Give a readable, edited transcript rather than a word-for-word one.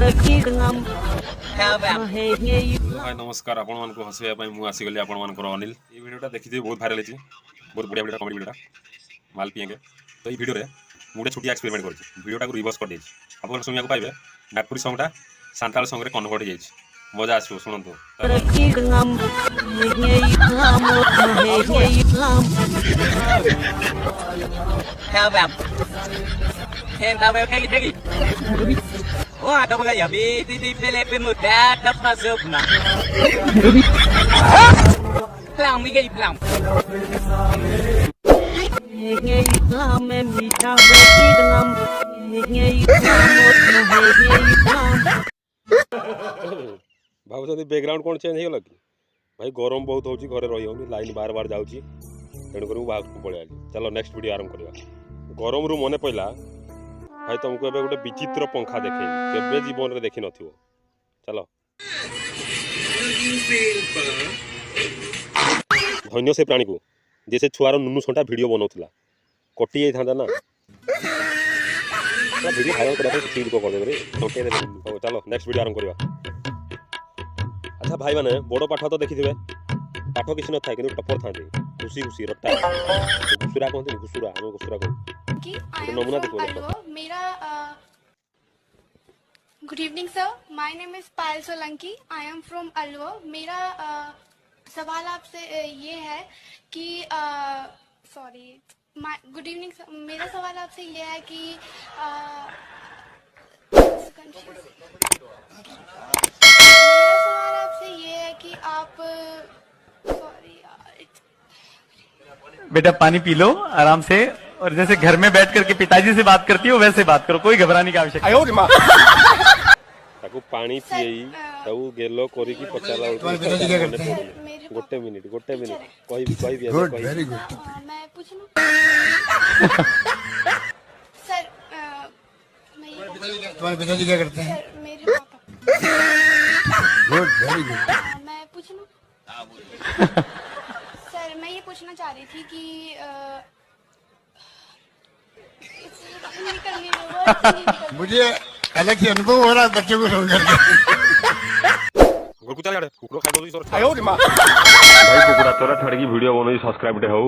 हाय नमस्कार आपण मान को हसैया पई मु आसी गली आपण मान को अनिल ये वीडियोटा देखि बहुत भाइरल अछि बहुत बढ़िया वीडियो कॉमेडी वीडियोटा माल पिएंगे तो ये वीडियो रे मुडे छोटी एक्सपेरिमेंट करछि वीडियोटा को रिवर्स कर देछि आपण सुनिया को पाइबे नागपुरी सॉन्गटा सांताल सॉन्ग रे कन्वर्ट जाइछि मजा आसो सुनंतु Wah, kamu kayak di Filipin muda dapat masuk nak. Pelang, mikir pelang. भावुଛନ୍ତି बैकग्राउंड कौन चेंज हो कि भाई गरम बहुत होची घरे रही होनी लाइन बार बार जाउची तेणु करू बाहर को पळे आली चलो नेक्स्ट वीडियो आरंभ करिया गरम रु मने पइला भाई तुमको एबे गोटे विचित्र पंखा देखे केबे जीवन रे देखि नथिवो चलो धन्य से प्राणी को जैसे छुआर नुनु छंटा वीडियो बनौथिला कटि जाई थांदा ना वीडियो भाइरल करा सीड को कर देबे छोटे चलो नेक्स्ट वीडियो आरंभ करिया अच्छा भाई माने बड़ पाठ तो देखिथिबे पाठ किछ न थाए कि टपर थांदे खुशी खुशी रट्टा घुसुरा कहते घुसुरा हम घुसुरा कहू नमूना देखो मेरा good evening sir my name is Payal Solanki I am from Alwar मेरा सवाल आपसे ये है कि सॉरी गुड इवनिंग सर मेरा सवाल आपसे ये है कि मेरा सवाल आपसे ये है कि आप सॉरी बेटा पानी पी लो आराम से और जैसे घर में बैठ करके पिताजी से बात करती हो वैसे बात करो कोई घबराने की आवश्यकता नहीं ताकू पानी पिएई ताऊ गेलो करी की पचाला गोटे मिनिट कहि भी गुड वेरी गुड मैं पूछ लूं सर तुम्हारे पिताजी क्या करते हैं सर मेरे पापा गुड वेरी गुड मैं पूछ लूं सर मैं ये पूछना चाह रही थी कि मुझे अलग से अनुभव हो रहा है बच्चे को सुन करके कुकुरा खाइ दो सर भाई कुकुरा तोरा छड़ की वीडियो बनई सब्सक्राइब दे हो